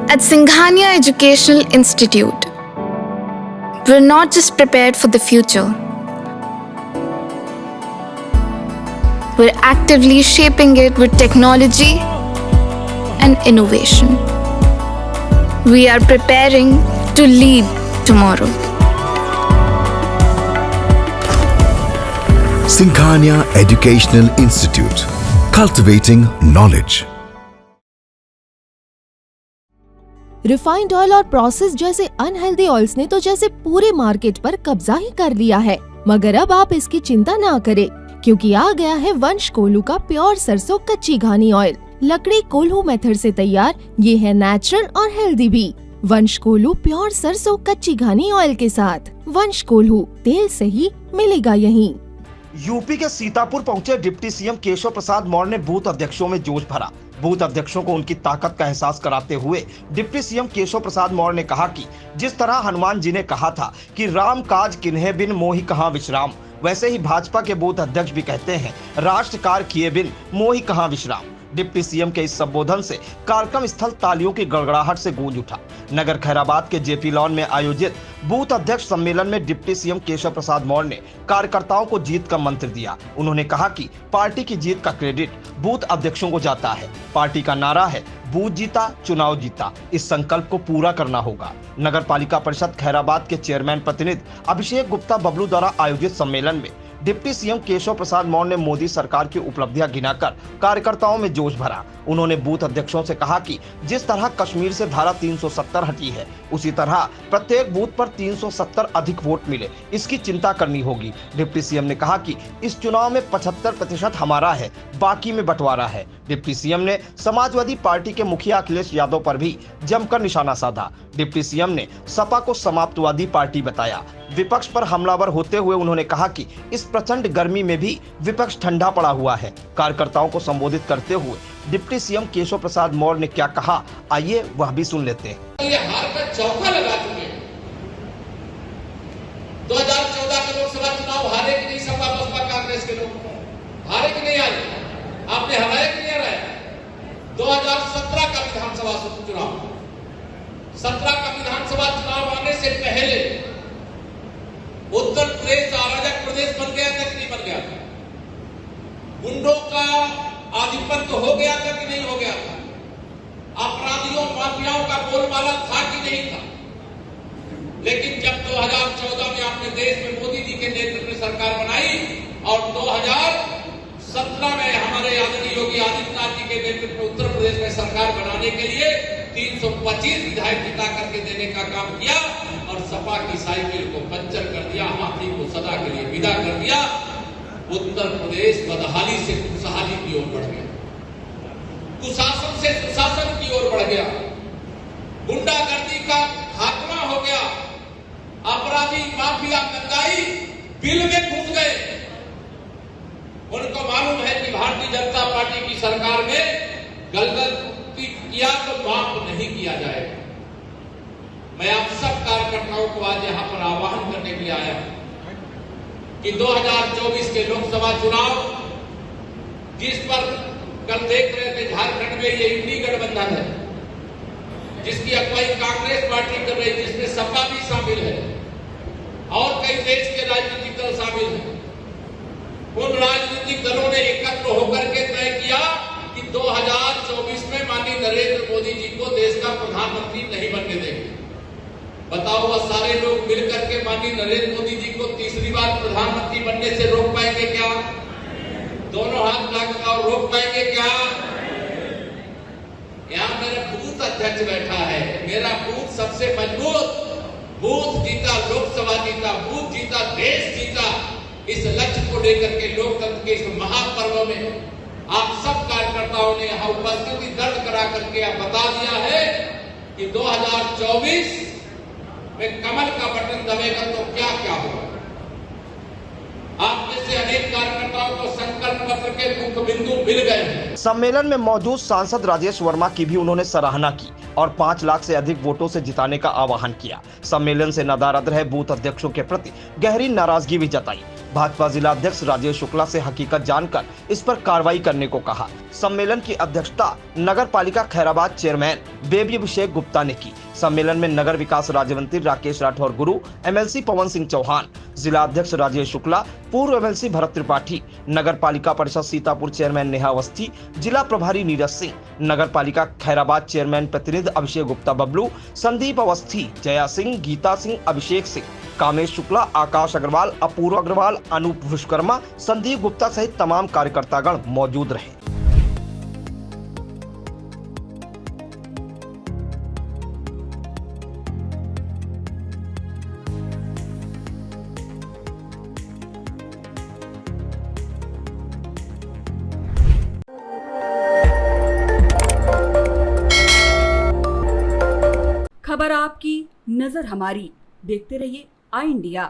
At Singhania Educational Institute, we're not just prepared for the future, we're actively shaping it with technology and innovation. We are preparing to lead tomorrow. Singhania Educational Institute, cultivating knowledge. Refined oil और process जैसे unhealthy oils ने तो जैसे पूरे market पर कब्जा ही कर लिया है, मगर अब आप इसकी चिंता ना करें, क्योंकि आ गया है वंश कोल्हू का प्योर सरसों कच्ची घानी ऑयल। लकड़ी कोल्हू मेथड से तैयार, ये है नेचुरल और हेल्दी भी। वंश कोल्हू प्योर सरसों कच्ची घानी ऑयल के साथ। वंश कोल्हू, तेल सही मिलेगा यहीं। यूपी के सीतापुर पहुंचे डिप्टी सीएम केशव प्रसाद मौर्य ने बूथ अध्यक्षों में जोश भरा। बूथ अध्यक्षों को उनकी ताकत का एहसास कराते हुए डिप्टी सीएम केशव प्रसाद मौर्य ने कहा कि जिस तरह हनुमान जी ने कहा था कि राम काज किन्हे बिन मोहि कहां विश्राम, वैसे ही भाजपा के बूथ अध्यक्ष भी कहते हैं राष्ट्र कार्य किए बिन मोहि कहां विश्राम। डिप्टी सीएम के इस संबोधन से कार्यक्रम स्थल तालियों की गड़गड़ाहट से गूंज उठा। नगर खैराबाद के जेपी लॉन में आयोजित बूथ अध्यक्ष सम्मेलन में डिप्टी सीएम केशव प्रसाद मौर्य ने कार्यकर्ताओं को जीत का मंत्र दिया। उन्होंने कहा कि पार्टी की जीत का क्रेडिट बूथ अध्यक्षों को जाता है। पार्टी का नारा है बूथ जीता चुनाव जीता। इस संकल्प को पूरा करना होगा। नगर पालिका परिषद खैराबाद के चेयरमैन प्रतिनिधि अभिषेक गुप्ता बबलू द्वारा आयोजित सम्मेलन में डिप्टी सीएम केशव प्रसाद मौर्य ने मोदी सरकार की उपलब्धियां गिनाकर कार्यकर्ताओं में जोश भरा। उन्होंने बूथ अध्यक्षों से कहा कि जिस तरह कश्मीर से धारा 370 हटी है, उसी तरह प्रत्येक बूथ पर 370 अधिक वोट मिले, इसकी चिंता करनी होगी। डिप्टी सीएम ने कहा कि इस चुनाव में 75% हमारा है, बाकी में बंटवारा है। डिप्टी सीएम ने समाजवादी पार्टी के मुखिया अखिलेश यादव पर भी जमकर निशाना साधा। डिप्टी सीएम ने सपा को समाप्तवादी पार्टी बताया। विपक्ष पर हमलावर होते हुए उन्होंने कहा कि इस प्रचंड गर्मी में भी विपक्ष ठंडा पड़ा हुआ है। कार्यकर्ताओं को संबोधित करते हुए डिप्टी सीएम केशव प्रसाद मौर्य ने क्या कहा, आइए वह भी सुन लेते हैं। ये हार का चौका लगा चुके हैं। 2014 के लोकसभा चुनाव हारे कि नहीं सपा बसपा कांग्रेस के लोग? हारे कि नहीं हारे? आपने हराया कि नहीं हराया? 2017 का विधानसभा चुनाव, 17 का विधानसभा चुनाव आने से पहले उत्तर प्रदेश अराजक प्रदेश बन गया था कि नहीं बन गया था? गुंडों का आधिपत्य हो गया था कि नहीं हो गया था? अपराधियों माफियाओं का बोलबाला था कि नहीं था? लेकिन जब 2014 में आपने देश में मोदी जी के नेतृत्व में सरकार बनाई और 2017 में हमारे आदरणीय योगी आदित्यनाथ जी के नेतृत्व में उत्तर प्रदेश में सरकार बनाने के लिए 325 विधायक जिता करके देने का काम किया और सपा की साइकिल को पंचर कर दिया, हाथी को सदा के लिए विदा कर दिया। उत्तर प्रदेश बदहाली से खुशहाली की ओर बढ़ गया, कुशासन से सुशासन की ओर बढ़ गया, गुंडागर्दी का खात्मा हो गया, अपराधी माफिया दंगाई बिल में घुस गए। उनको मालूम है कि भारतीय जनता पार्टी की सरकार में गलती किया तो माफ नहीं किया जाएगा। मैं आप सब कार्यकर्ताओं को आज यहां पर आह्वान करने के लिए आया हूं कि 2024 के लोकसभा चुनाव जिस पर कल देख रहे थे झारखंड में ये इंडी गठबंधन है, जिसकी अगुवाई कांग्रेस पार्टी कर रही है, जिसमें सपा भी शामिल है और कई देश के राजनीतिक दल शामिल हैं। उन राजनीतिक दलों ने एकत्र होकर के तय किया कि 2024 में माननीय नरेंद्र मोदी जी को देश का प्रधानमंत्री नहीं बनने देंगे। बताओ, वह सारे लोग मिलकर के माननीय नरेंद्र मोदी जी को तीसरी बार प्रधानमंत्री बनने से रोक पाएंगे क्या? दोनों हाथ मिलाकर और रोक पाएंगे क्या? यहाँ मेरा बूथ अध्यक्ष बैठा है, मेरा बूथ सबसे मजबूत, बूथ जीता लोकसभा जीता, बूथ जीता देश जीता। इस लक्ष्य को लेकर के लोकतंत्र के इस महापर्व में आप सब कार्यकर्ताओं ने यहाँ उपस्थिति दर्ज करा करके आप बता दिया है कि 2024 में कमल का बटन दबेगा तो क्या क्या होगा। आप जैसे अनेक कार्यकर्ताओं को संकल्प पत्र के मुख्य बिंदु मिल गए हैं। सम्मेलन में मौजूद सांसद राजेश वर्मा की भी उन्होंने सराहना की और 5 लाख से अधिक वोटों से जिताने का आह्वान किया। सम्मेलन से नदारद रहे बूथ अध्यक्षों के प्रति गहरी नाराजगी भी जताई। भाजपा जिला अध्यक्ष राजेश शुक्ला से हकीकत जानकर इस पर कार्रवाई करने को कहा। सम्मेलन की अध्यक्षता नगर पालिका खैराबाद चेयरमैन बेबी अभिषेक गुप्ता ने की। सम्मेलन में नगर विकास राज्य मंत्री राकेश राठौर गुरु, एमएलसी पवन सिंह चौहान, जिला अध्यक्ष राजेश शुक्ला, पूर्व एमएलसी भरत त्रिपाठी, नगर पालिका परिषद सीतापुर चेयरमैन नेहा अवस्थी, जिला प्रभारी नीरज सिंह, नगर पालिका खैराबाद चेयरमैन प्रतिनिधि अभिषेक गुप्ता बबलू, संदीप अवस्थी, जया सिंह, गीता सिंह, अभिषेक सिंह, कामेश शुक्ला, आकाश अग्रवाल, अपूर्व अग्रवाल, अनूप विश्वकर्मा, संदीप गुप्ता सहित तमाम कार्यकर्तागण मौजूद रहे। खबर आपकी, नजर हमारी। देखते रहिए आई इंडिया।